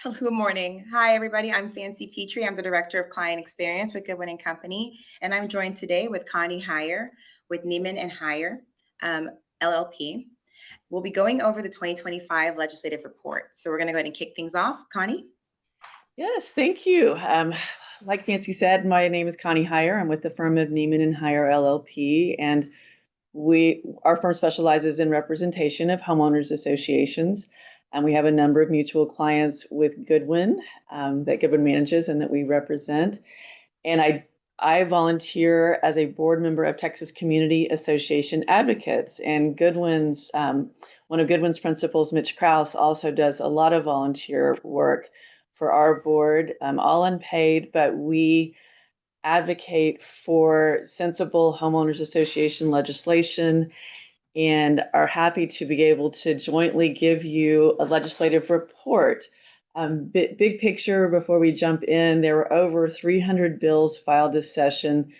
Hello, good morning. Hi, everybody. I'm Fancy Petrie. I'm the Director of Client Experience with Goodwin and Company, and I'm joined today with Connie Heyer with Niemann and Heyer LLP. We'll be going over the 2025 legislative report. So we're going to go ahead and kick things off. Connie? Yes, thank you. Like Nancy said, my name is Connie Heyer. I'm with the firm of Niemann Heyer LLP, and our firm specializes in representation of homeowners associations, and we have a number of mutual clients with Goodwin that Goodwin manages and that we represent. And I volunteer as a board member of Texas Community Association Advocates, and Goodwin's one of Goodwin's principals, Mitch Krause, also does a lot of volunteer work for our board, all unpaid, but we advocate for sensible homeowners association legislation and are happy to be able to jointly give you a legislative report. Big picture, before we jump in, there were over 300 bills filed this session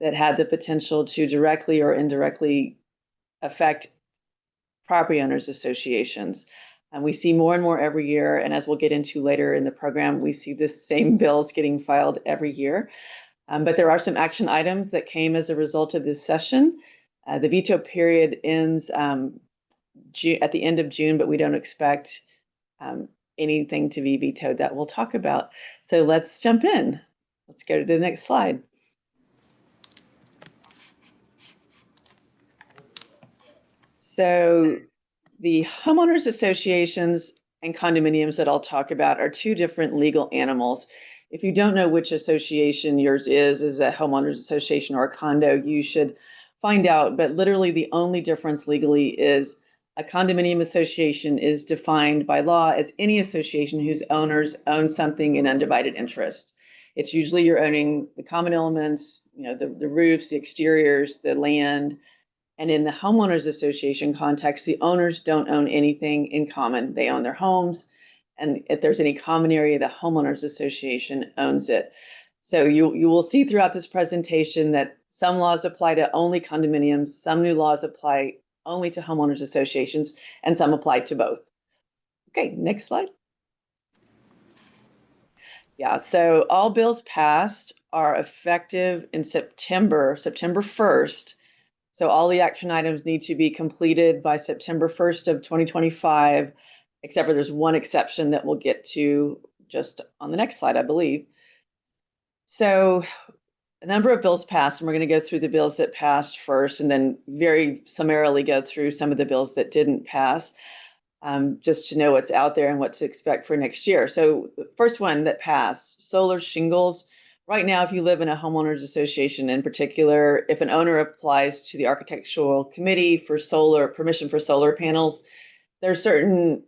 that had the potential to directly or indirectly affect property owners associations. And we see more and more every year, and as we'll get into later in the program, we see the same bills getting filed every year. But there are some action items that came as a result of this session. The veto period ends at the end of June, but we don't expect anything to be vetoed that we'll talk about. So let's jump in. Let's go to the next slide. So the homeowners associations and condominiums that I'll talk about are two different legal animals. If you don't know which association yours is a homeowners association or a condo, you should find out. But literally the only difference legally is a condominium association is defined by law as any association whose owners own something in undivided interest. It's usually you're owning the common elements, the roofs, the exteriors, the land. And in the homeowners association context, the owners don't own anything in common. They own their homes. And if there's any common area, the homeowners association owns it. So you will see throughout this presentation that some laws apply to only condominiums, some new laws apply only to homeowners associations, and some apply to both. Okay, next slide. Yeah, so all bills passed are effective in September 1st. So all the action items need to be completed by September 1st of 2025, except for there's one exception that we'll get to just on the next slide, I believe. So a number of bills passed, and we're going to go through the bills that passed first, and then very summarily go through some of the bills that didn't pass, just to know what's out there and what to expect for next year. So the first one that passed, solar shingles. Right now, if you live in a homeowners association in particular, if an owner applies to the architectural committee for permission for solar panels, there are certain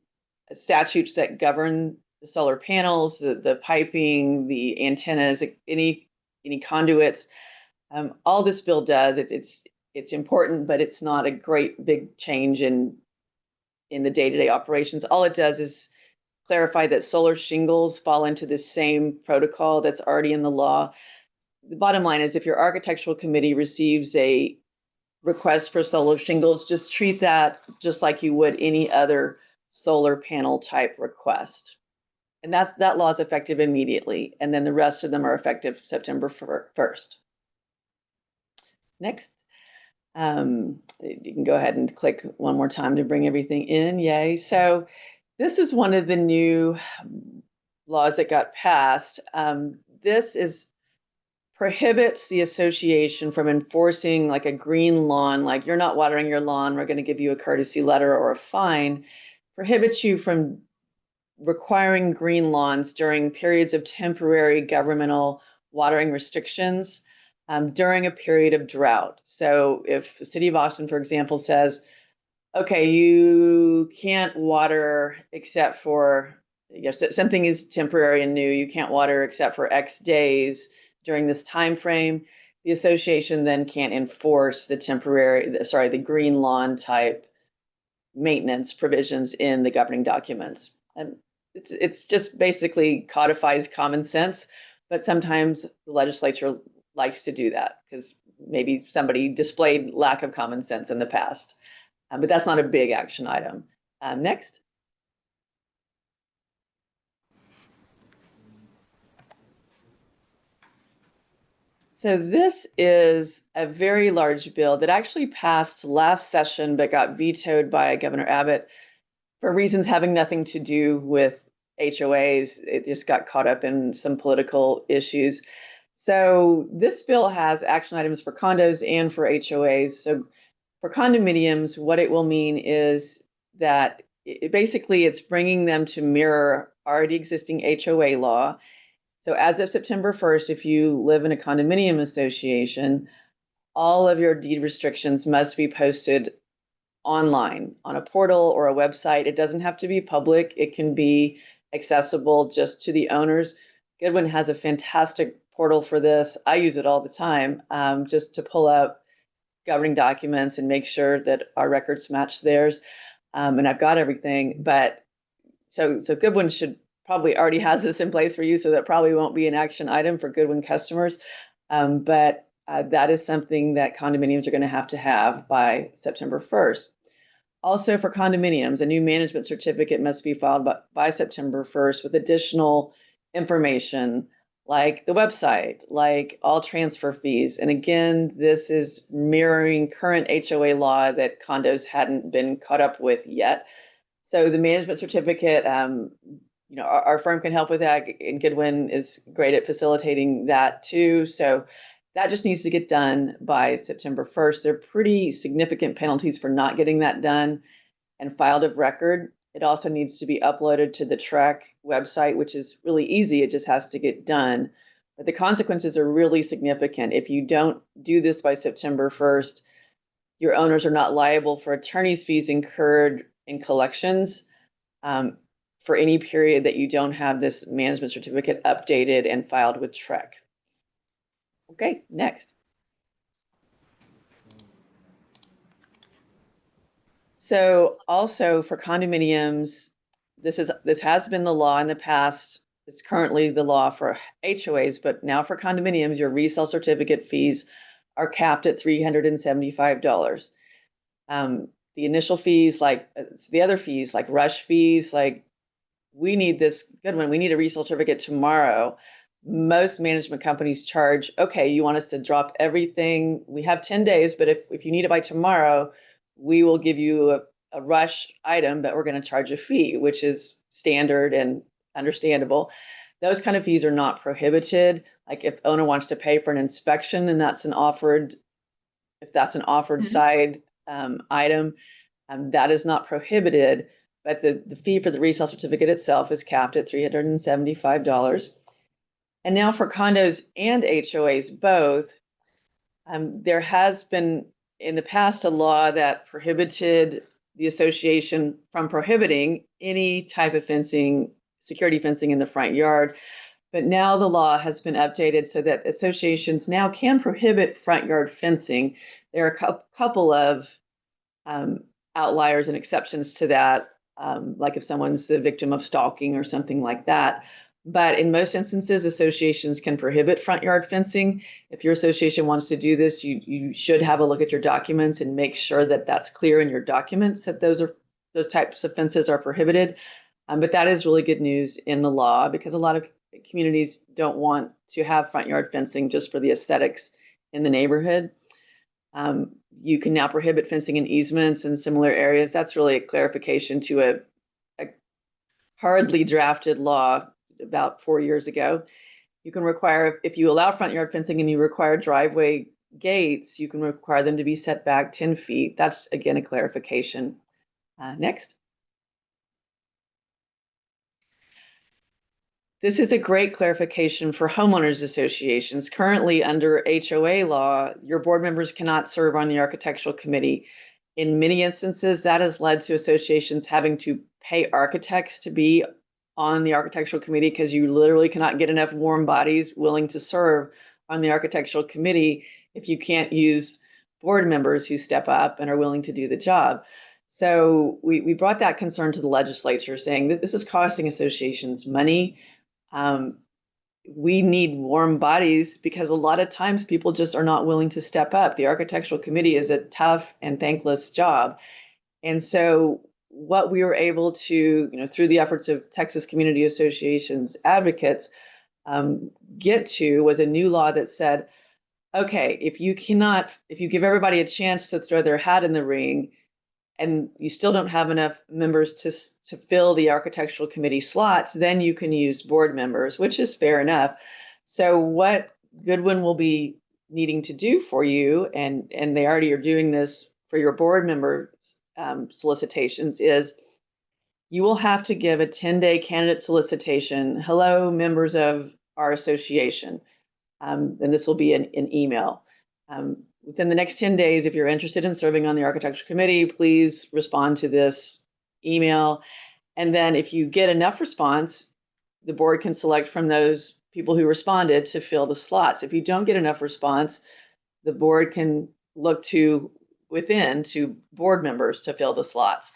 statutes that govern the solar panels, the piping, the antennas, any conduits. All this bill does, it's important, but it's not a great big change in the day-to-day operations. All it does is clarify that solar shingles fall into the same protocol that's already in the law. The bottom line is if your architectural committee receives a request for solar shingles, just treat that just like you would any other solar panel type request. And that law is effective immediately. And then the rest of them are effective September 1st. Next. You can go ahead and click one more time to bring everything in. Yay. So this is one of the new laws that got passed. This prohibits the association from enforcing like a green lawn, like you're not watering your lawn, we're going to give you a courtesy letter or a fine. Prohibits you from requiring green lawns during periods of temporary governmental watering restrictions during a period of drought. So if the city of Austin, for example, says, okay, you can't water except for, something is temporary and new, you can't water except for X days during this time frame, the association then can't enforce the green lawn type maintenance provisions in the governing documents. And it's just basically codifies common sense, but sometimes the legislature likes to do that because maybe somebody displayed lack of common sense in the past. But that's not a big action item. Next. So this is a very large bill that actually passed last session but got vetoed by Governor Abbott for reasons having nothing to do with HOAs. It just got caught up in some political issues. So this bill has action items for condos and for HOAs. So for condominiums, what it will mean is that basically it's bringing them to mirror already existing HOA law. So as of September 1st, if you live in a condominium association, all of your deed restrictions must be posted online on a portal or a website. It doesn't have to be public. It can be accessible just to the owners. Goodwin has a fantastic portal for this. I use it all the time, just to pull up governing documents and make sure that our records match theirs. And I've got everything, but so Goodwin should probably already has this in place for you, so that probably won't be an action item for Goodwin customers. But that is something that condominiums are going to have by September 1st. Also for condominiums, a new management certificate must be filed by September 1st with additional information like the website, like all transfer fees. And again, this is mirroring current HOA law that condos hadn't been caught up with yet. So the management certificate, our firm can help with that, and Goodwin is great at facilitating that too. So that just needs to get done by September 1st. There are pretty significant penalties for not getting that done and filed of record. It also needs to be uploaded to the TREC website, which is really easy. It just has to get done. But the consequences are really significant. If you don't do this by September 1st, your owners are not liable for attorney's fees incurred in collections for any period that you don't have this management certificate updated and filed with TREC. Okay, next. So also for condominiums, this has been the law in the past. It's currently the law for HOAs, but now for condominiums, your resale certificate fees are capped at $375. The initial fees, like the other fees, like rush fees, like we need this Goodwin, we need a resale certificate tomorrow. Most management companies charge, okay, you want us to drop everything. We have 10 days, but if you need it by tomorrow, we will give you a rush item, but we're going to charge a fee, which is standard and understandable. Those kind of fees are not prohibited. Like if owner wants to pay for an inspection and that's an offered side item, that is not prohibited, but the fee for the resale certificate itself is capped at $375. And now for condos and HOAs both, there has been in the past a law that prohibited the association from prohibiting any type of fencing, security fencing in the front yard. But now the law has been updated so that associations now can prohibit front yard fencing. There are a couple of outliers and exceptions to that, like if someone's the victim of stalking or something like that. But in most instances, associations can prohibit front yard fencing. If your association wants to do this, you should have a look at your documents and make sure that that's clear in your documents that those types of fences are prohibited. But that is really good news in the law because a lot of communities don't want to have front yard fencing just for the aesthetics in the neighborhood. You can now prohibit fencing in easements and similar areas. That's really a clarification to a hardly drafted law about 4 years ago. You can require, if you allow front yard fencing and you require driveway gates, you can require them to be set back 10 feet. That's, again, a clarification. Next. This is a great clarification for homeowners associations. Currently, under HOA law, your board members cannot serve on the architectural committee. In many instances, that has led to associations having to pay architects to be on the architectural committee because you literally cannot get enough warm bodies willing to serve on the architectural committee if you can't use board members who step up and are willing to do the job. So we brought that concern to the legislature saying this is costing associations money. We need warm bodies because a lot of times people just are not willing to step up. The architectural committee is a tough and thankless job. And so what we were able to, through the efforts of Texas Community Associations advocates, get to was a new law that said okay, if you give everybody a chance to throw their hat in the ring, and you still don't have enough members to fill the architectural committee slots, then you can use board members, which is fair enough. So what Goodwin will be needing to do for you, and they already are doing this for your board members solicitations, is you will have to give a 10-day candidate solicitation. Hello, members of our association. And this will be an email. Within the next 10 days, if you're interested in serving on the architecture committee, please respond to this email. And then if you get enough response, the board can select from those people who responded to fill the slots. If you don't get enough response, the board can look to board members to fill the slots.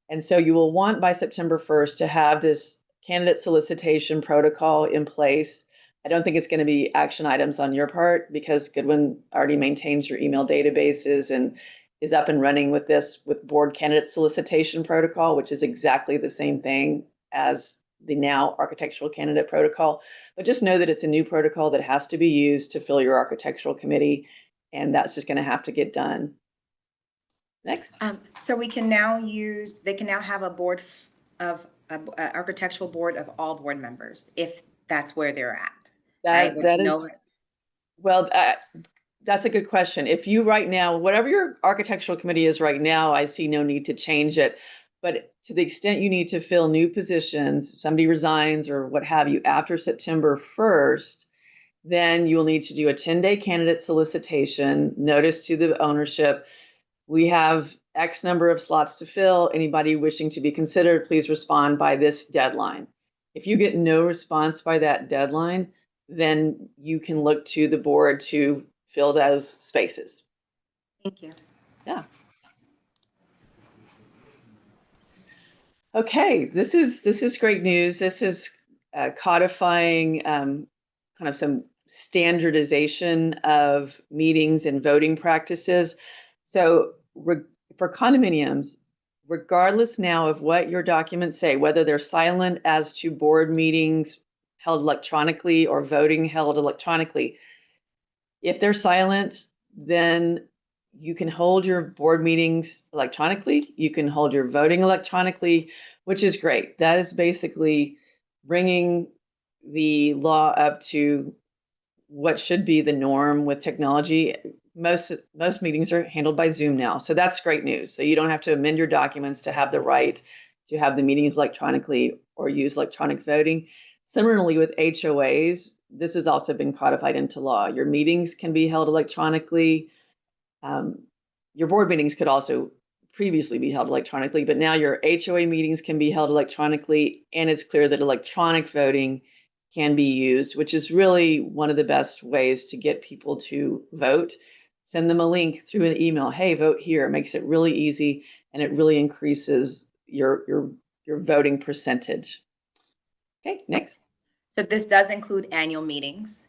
And so you will want by September 1st to have this candidate solicitation protocol in place. I don't think it's going to be action items on your part because Goodwin already maintains your email databases and is up and running with board candidate solicitation protocol, which is exactly the same thing as the now architectural candidate protocol. But just know that it's a new protocol that has to be used to fill your architectural committee, and that's just going to have to get done. Next. So they can now have a board of architectural board of all board members if that's where they're at. Right? Well, that's a good question. If you right now, whatever your architectural committee is right now, I see no need to change it. But to the extent you need to fill new positions, somebody resigns or what have you after September 1st, then you will need to do a 10-day candidate solicitation, notice to the ownership. We have X number of slots to fill. Anybody wishing to be considered, please respond by this deadline. If you get no response by that deadline, then you can look to the board to fill those spaces. Thank you. Yeah. Okay, this is great news. This is codifying kind of some standardization of meetings and voting practices. So for condominiums, regardless now of what your documents say, whether they're silent as to board meetings held electronically or voting held electronically, if they're silent, then you can hold your board meetings electronically. You can hold your voting electronically, which is great. That is basically bringing the law up to what should be the norm with technology. Most meetings are handled by Zoom now, so that's great news. So you don't have to amend your documents to have the right to have the meetings electronically or use electronic voting. Similarly with HOAs, this has also been codified into law. Your meetings can be held electronically. Your board meetings could also previously be held electronically, but now your HOA meetings can be held electronically, and it's clear that electronic voting can be used, which is really one of the best ways to get people to vote. Send them a link through an email. Hey, vote here. It makes it really easy, and it really increases your voting percentage. Okay, next. So this does include annual meetings.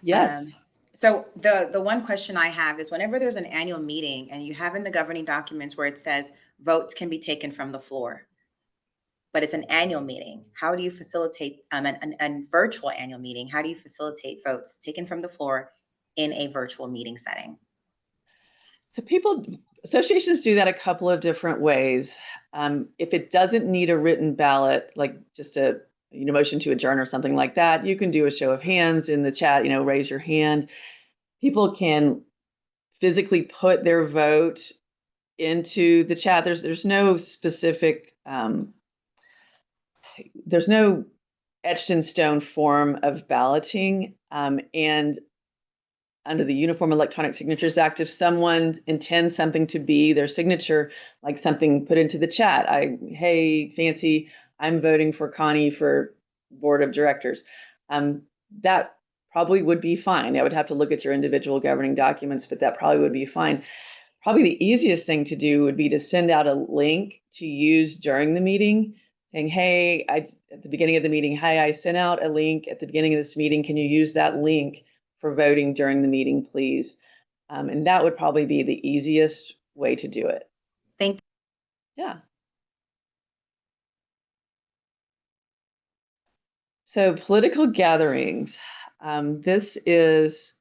Yes. So the one question I have is whenever there's an annual meeting and you have in the governing documents where it says votes can be taken from the floor, but it's an annual meeting, how do you facilitate a virtual annual meeting? How do you facilitate votes taken from the floor in a virtual meeting setting? So associations do that a couple of different ways. If it doesn't need a written ballot, like just a motion to adjourn or something like that, you can do a show of hands in the chat, raise your hand. People can physically put their vote into the chat. There's no specific, there's no etched in stone form of balloting. And under the Uniform Electronic Signatures Act, if someone intends something to be their signature, like something put into the chat, hey, Fancy, I'm voting for Connie for board of directors. That probably would be fine. I would have to look at your individual governing documents, but that probably would be fine. Probably the easiest thing to do would be to send out a link to use during the meeting saying, hey, at the beginning of the meeting, hey, I sent out a link at the beginning of this meeting. Can you use that link for voting during the meeting, please? And that would probably be the easiest way to do it. Thank you. Yeah. So political gatherings. This is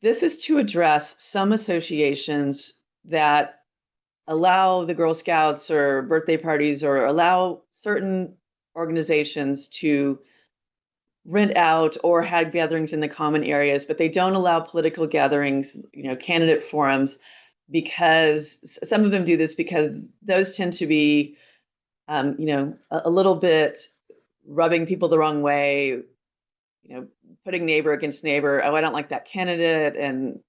this is to address some associations that allow the Girl Scouts or birthday parties or allow certain organizations to rent out or have gatherings in the common areas, but they don't allow political gatherings, candidate forums, because some of them do this because those tend to be, a little bit rubbing people the wrong way, putting neighbor against neighbor. Oh, I don't like that candidate. And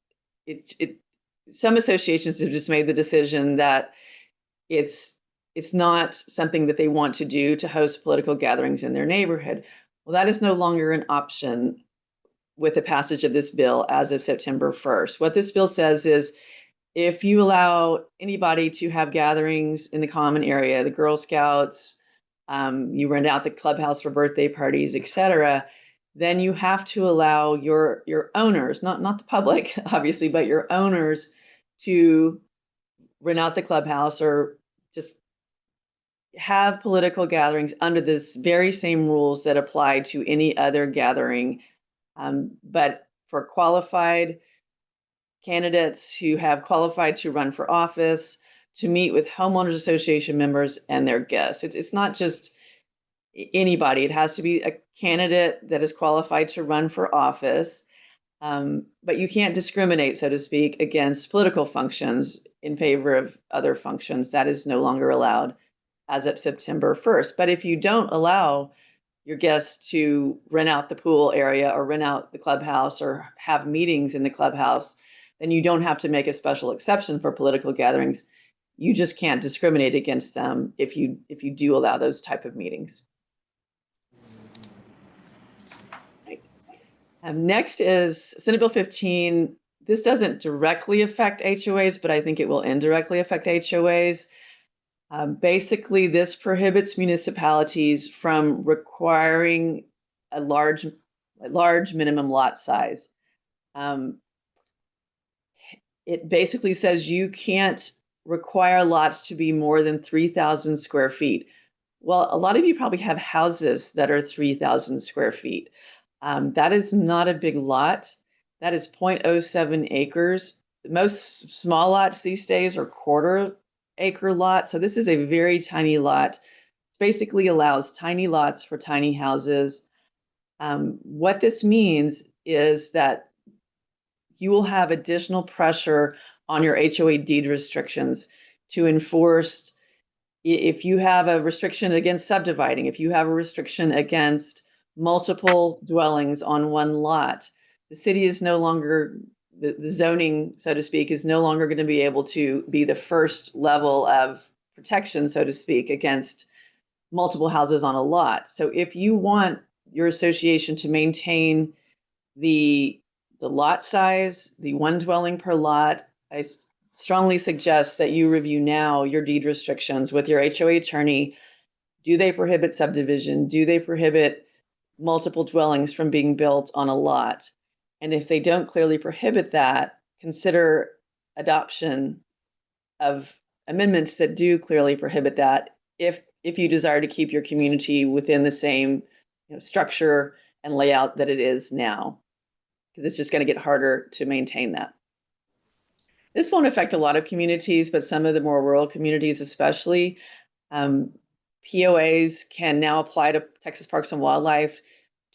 some associations have just made the decision that it's not something that they want to do, to host political gatherings in their neighborhood. Well, that is no longer an option with the passage of this bill as of September 1st. What this bill says is, if you allow anybody to have gatherings in the common area, the Girl Scouts, you rent out the clubhouse for birthday parties, etc., then you have to allow your owners, not the public, obviously, but your owners, to rent out the clubhouse or just have political gatherings under this very same rules that apply to any other gathering, but for qualified candidates who have qualified to run for office, to meet with homeowners association members and their guests. It's not just anybody. It has to be a candidate that is qualified to run for office. But you can't discriminate, so to speak, against political functions in favor of other functions. That is no longer allowed as of September 1st. But if you don't allow your guests to rent out the pool area or rent out the clubhouse or have meetings in the clubhouse, then you don't have to make a special exception for political gatherings. You just can't discriminate against them if you do allow those type of meetings. Next is Senate Bill 15. This doesn't directly affect HOAs, but I think it will indirectly affect HOAs. Basically, this prohibits municipalities from requiring a large minimum lot size. It basically says you can't require lots to be more than 3,000 square feet. Well, a lot of you probably have houses that are 3,000 square feet. That is not a big lot. That is 0.07 acres. Most small lots these days are quarter-acre lots. So this is a very tiny lot. It basically allows tiny lots for tiny houses. What this means is that you will have additional pressure on your HOA deed restrictions to enforce. If you have a restriction against subdividing, if you have a restriction against multiple dwellings on one lot, the city is no longer, the zoning, so to speak, is no longer going to be able to be the first level of protection, so to speak, against multiple houses on a lot. So if you want your association to maintain the lot size, the one dwelling per lot, I strongly suggest that you review now your deed restrictions with your HOA attorney. Do they prohibit subdivision? Do they prohibit multiple dwellings from being built on a lot? And if they don't clearly prohibit that, consider adoption of amendments that do clearly prohibit that, if you desire to keep your community within the same structure and layout that it is now, because it's just going to get harder to maintain that. This won't affect a lot of communities, but some of the more rural communities especially. POAs can now apply to Texas Parks and Wildlife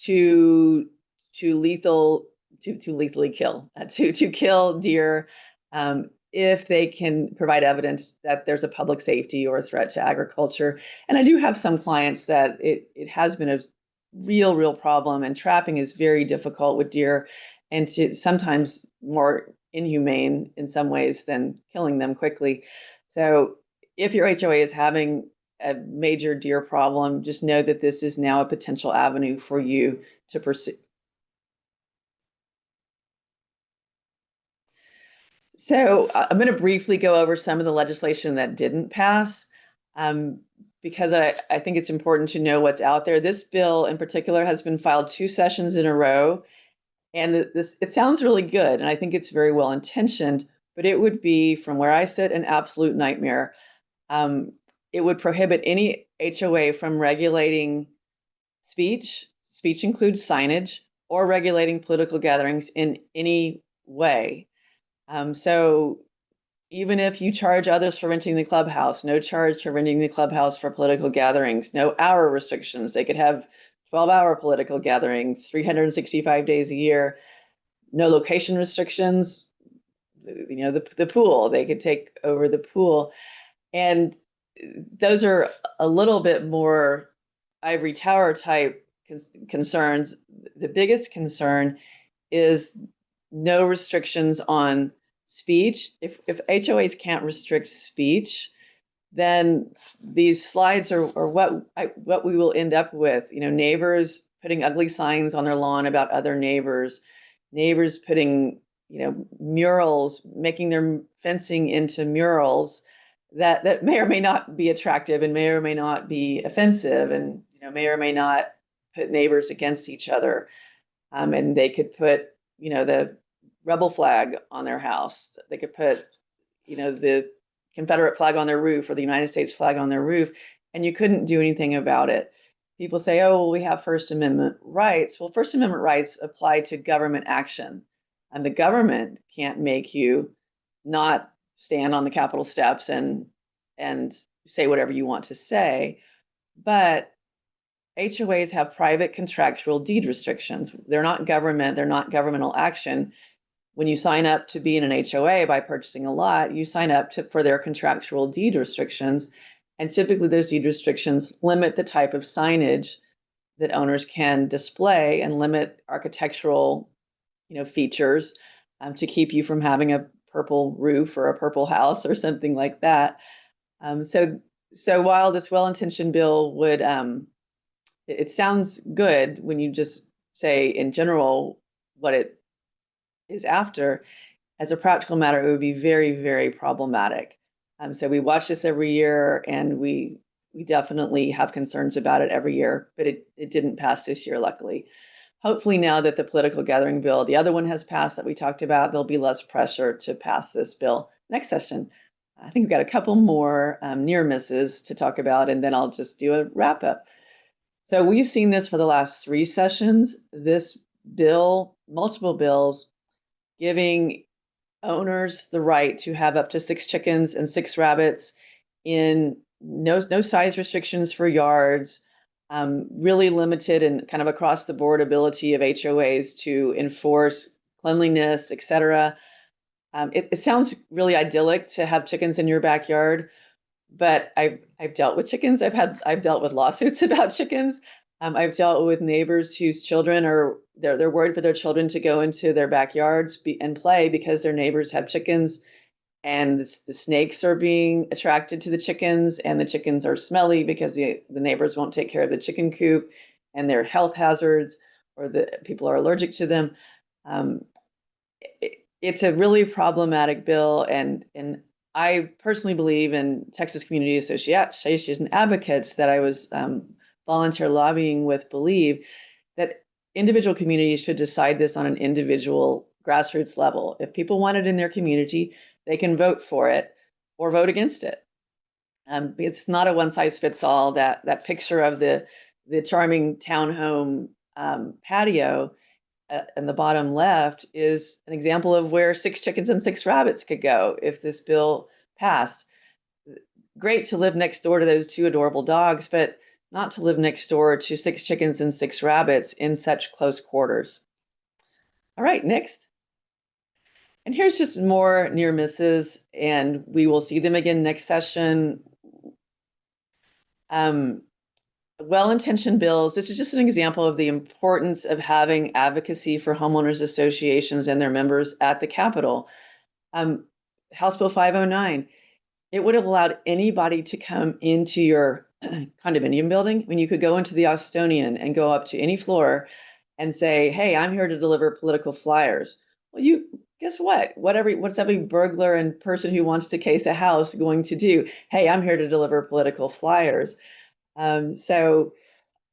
to lethally kill deer if they can provide evidence that there's a public safety or a threat to agriculture. And I do have some clients that it has been a real problem, and trapping is very difficult with deer, and sometimes more inhumane in some ways than killing them quickly. So if your HOA is having a major deer problem, just know that this is now a potential avenue for you to pursue. So I'm going to briefly go over some of the legislation that didn't pass, because I think it's important to know what's out there. This bill in particular has been filed 2 sessions in a row, and it sounds really good, and I think it's very well intentioned, but it would be, from where I sit, an absolute nightmare. It would prohibit any HOA from regulating speech includes signage, or regulating political gatherings in any way. So even if you charge others for renting the clubhouse, no charge for renting the clubhouse for political gatherings, no hour restrictions. They could have 12-hour political gatherings, 365 days a year, no location restrictions. The pool, they could take over the pool. And those are a little bit more ivory tower type concerns. The biggest concern is no restrictions on speech. If HOAs can't restrict speech, then these slides are what we will end up with. Neighbors putting ugly signs on their lawn about other neighbors, neighbors putting murals, making their fencing into murals that may or may not be attractive and may or may not be offensive, and may or may not put neighbors against each other. And they could put the rebel flag on their house. They could put the Confederate flag on their roof or the United States flag on their roof, and you couldn't do anything about it. People say, oh, well, we have First Amendment rights. Well, First Amendment rights apply to government action, and the government can't make you not stand on the Capitol steps and say whatever you want to say. But HOAs have private contractual deed restrictions. They're not government, they're not governmental action. When you sign up to be in an HOA by purchasing a lot, you sign up for their contractual deed restrictions. And typically those deed restrictions limit the type of signage that owners can display and limit architectural features to keep you from having a purple roof or a purple house or something like that. So while this well-intentioned bill would, it sounds good when you just say in general what it is after, as a practical matter, it would be very, very problematic. So we watch this every year, and we definitely have concerns about it every year, but it didn't pass this year, luckily. Hopefully now that the political gathering bill, the other one has passed that we talked about, there'll be less pressure to pass this bill next session. I think we've got a couple more near misses to talk about, and then I'll just do a wrap up. So we've seen this for the last 3 sessions. This bill, multiple bills, giving owners the right to have up to 6 chickens and 6 rabbits in no size restrictions for yards, really limited and kind of across the board ability of HOAs to enforce cleanliness, etc. It sounds really idyllic to have chickens in your backyard, but I've dealt with chickens. I've dealt with lawsuits about chickens. I've dealt with neighbors whose children they're worried for their children to go into their backyards and play because their neighbors have chickens, and the snakes are being attracted to the chickens, and the chickens are smelly because the neighbors won't take care of the chicken coop, and they're health hazards, or the people are allergic to them. It's a really problematic bill, and I personally believe in Texas Community Association advocates that I was volunteer lobbying with believe that individual communities should decide this on an individual grassroots level. If people want it in their community, they can vote for it or vote against it. It's not a one-size-fits-all. That picture of the charming townhome patio in the bottom left is an example of where 6 chickens and 6 rabbits could go if this bill passed. Great to live next door to those 2 adorable dogs, but not to live next door to 6 chickens and 6 rabbits in such close quarters. All right, next. And here's just more near misses, and we will see them again next session. Well-intentioned bills. This is just an example of the importance of having advocacy for homeowners associations and their members at the Capitol. House Bill 509. It would have allowed anybody to come into your condominium building. When you could go into the Austonian and go up to any floor and say, hey, I'm here to deliver political flyers. Well, guess what? What's every burglar and person who wants to case a house going to do? Hey, I'm here to deliver political flyers. So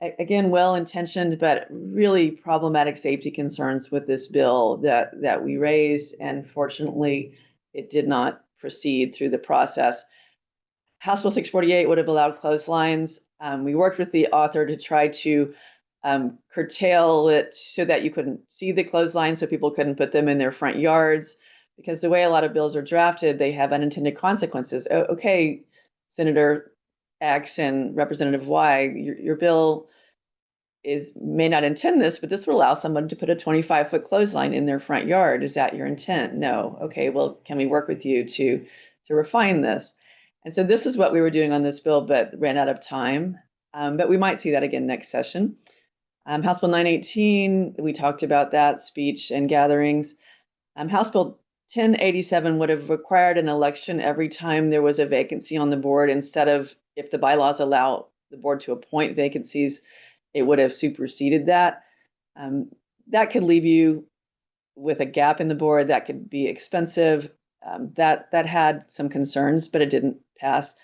again, well-intentioned, but really problematic safety concerns with this bill that we raised, and fortunately, it did not proceed through the process. House Bill 648 would have allowed clotheslines. We worked with the author to try to curtail it so that you couldn't see the clothesline, so people couldn't put them in their front yards, because the way a lot of bills are drafted, they have unintended consequences. Okay, Senator X and Representative Y, your bill may not intend this, but this will allow someone to put a 25-foot clothesline in their front yard. Is that your intent? No. Okay, well, can we work with you to refine this? And so this is what we were doing on this bill, but ran out of time. But we might see that again next session. House Bill 918, we talked about that, speech and gatherings. House Bill 1087 would have required an election every time there was a vacancy on the board, instead of, if the bylaws allow the board to appoint vacancies, it would have superseded that. That could leave you with a gap in the board. That could be expensive. That had some concerns, but it didn't pass.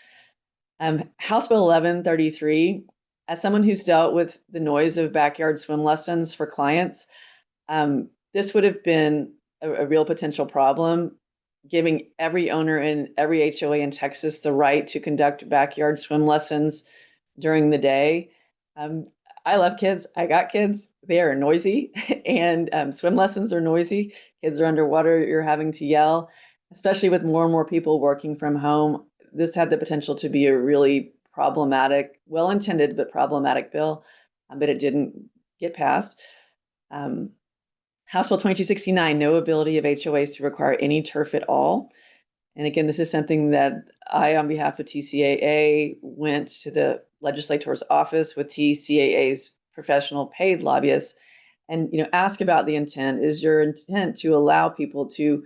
House Bill 1133, as someone who's dealt with the noise of backyard swim lessons for clients, this would have been a real potential problem, giving every owner in every HOA in Texas the right to conduct backyard swim lessons during the day. I love kids. I got kids. They are noisy, and swim lessons are noisy. Kids are underwater. You're having to yell, especially with more and more people working from home. This had the potential to be a really problematic, well-intended, but problematic bill, but it didn't get passed. House Bill 2269, no ability of HOAs to require any turf at all. And again, this is something that I, on behalf of TCAA, went to the legislator's office with TCAA's professional paid lobbyists and ask about the intent. Is your intent to allow people to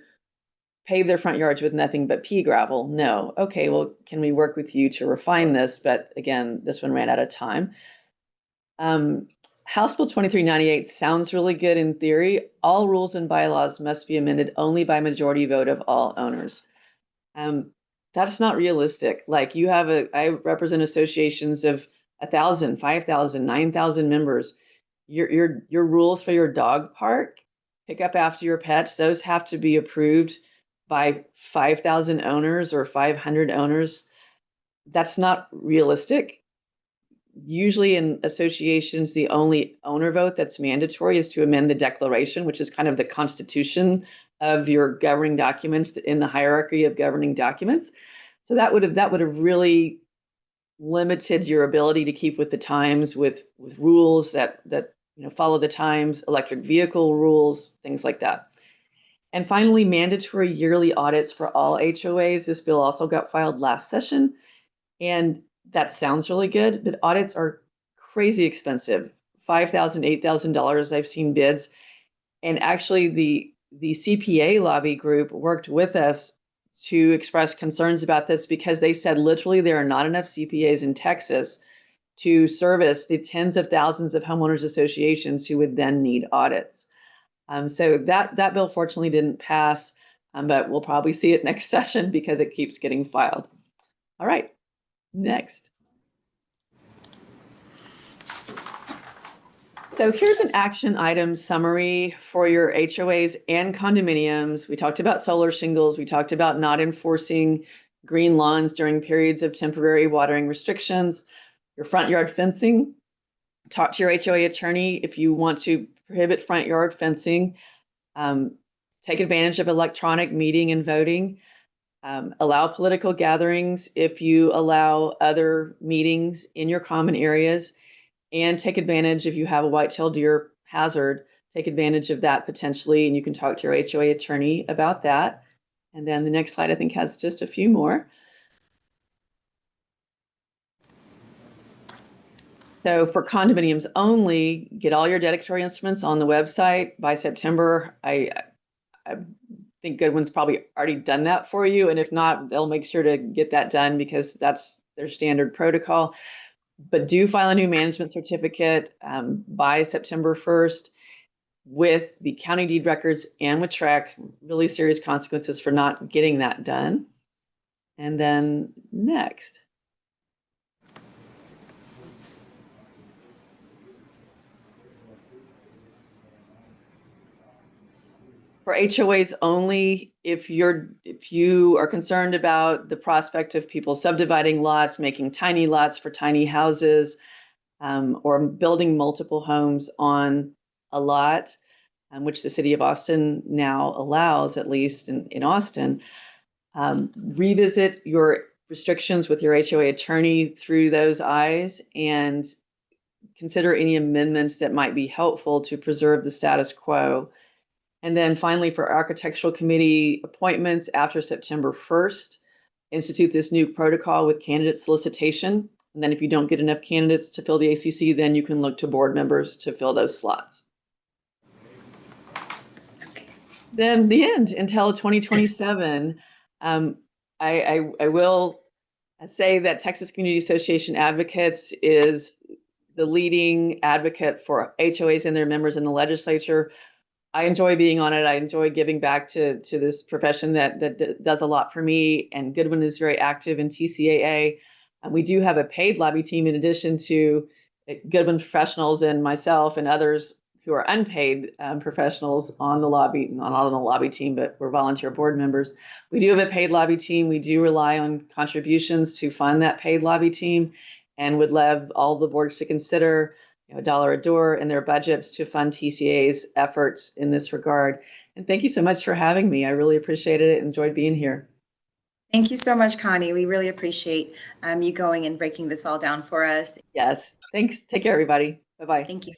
pave their front yards with nothing but pea gravel? No. Okay, well, can we work with you to refine this? But again, this one ran out of time. House Bill 2398 sounds really good in theory. All rules and bylaws must be amended only by majority vote of all owners. That's not realistic. Like, I represent associations of 1,000, 5,000, 9,000 members. Your rules for your dog park, pick up after your pets, those have to be approved by 5,000 owners or 500 owners. That's not realistic. Usually in associations, the only owner vote that's mandatory is to amend the declaration, which is kind of the constitution of your governing documents in the hierarchy of governing documents. So that would have really limited your ability to keep with the times, with rules that follow the times, electric vehicle rules, things like that. And finally, mandatory yearly audits for all HOAs. This bill also got filed last session, and that sounds really good, but audits are crazy expensive. $5,000, $8,000 I've seen bids. And actually the CPA lobby group worked with us to express concerns about this, because they said literally there are not enough CPAs in Texas to service the tens of thousands of homeowners associations who would then need audits. So that bill fortunately didn't pass, but we'll probably see it next session because it keeps getting filed. All right, next. So here's an action item summary for your HOAs and condominiums. We talked about solar shingles. We talked about not enforcing green lawns during periods of temporary watering restrictions. Your front yard fencing. Talk to your HOA attorney if you want to prohibit front yard fencing. Take advantage of electronic meeting and voting. Allow political gatherings if you allow other meetings in your common areas. And take advantage, if you have a white-tailed deer hazard, take advantage of that potentially, and you can talk to your HOA attorney about that. And then the next slide, I think, has just a few more. So for condominiums only, get all your dedicatory instruments on the website by September. I think Goodwin's probably already done that for you, and if not, they'll make sure to get that done because that's their standard protocol. But do file a new management certificate by September 1st with the county deed records and with TREC. Really serious consequences for not getting that done. And then next. For HOAs only, if you are concerned about the prospect of people subdividing lots, making tiny lots for tiny houses, or building multiple homes on a lot, which the city of Austin now allows, at least in Austin. Revisit your restrictions with your HOA attorney through those eyes and consider any amendments that might be helpful to preserve the status quo. And then finally, for architectural committee appointments after September 1st, institute this new protocol with candidate solicitation. And then if you don't get enough candidates to fill the ACC, then you can look to board members to fill those slots. Then the end until 2027. I will say that Texas Community Association Advocates is the leading advocate for HOAs and their members in the legislature. I enjoy being on it. I enjoy giving back to this profession that does a lot for me. And Goodwin is very active in TCAA. And we do have a paid lobby team in addition to Goodwin professionals and myself and others who are unpaid professionals on the lobby, not on the lobby team, but we're volunteer board members. We do have a paid lobby team. We do rely on contributions to fund that paid lobby team, and would love all the boards to consider $1 a door in their budgets to fund TCA's efforts in this regard. And thank you so much for having me. I really appreciated it. Enjoyed being here. Thank you so much, Connie. We really appreciate you going and breaking this all down for us. Yes. Thanks. Take care, everybody. Bye-bye. Thank you.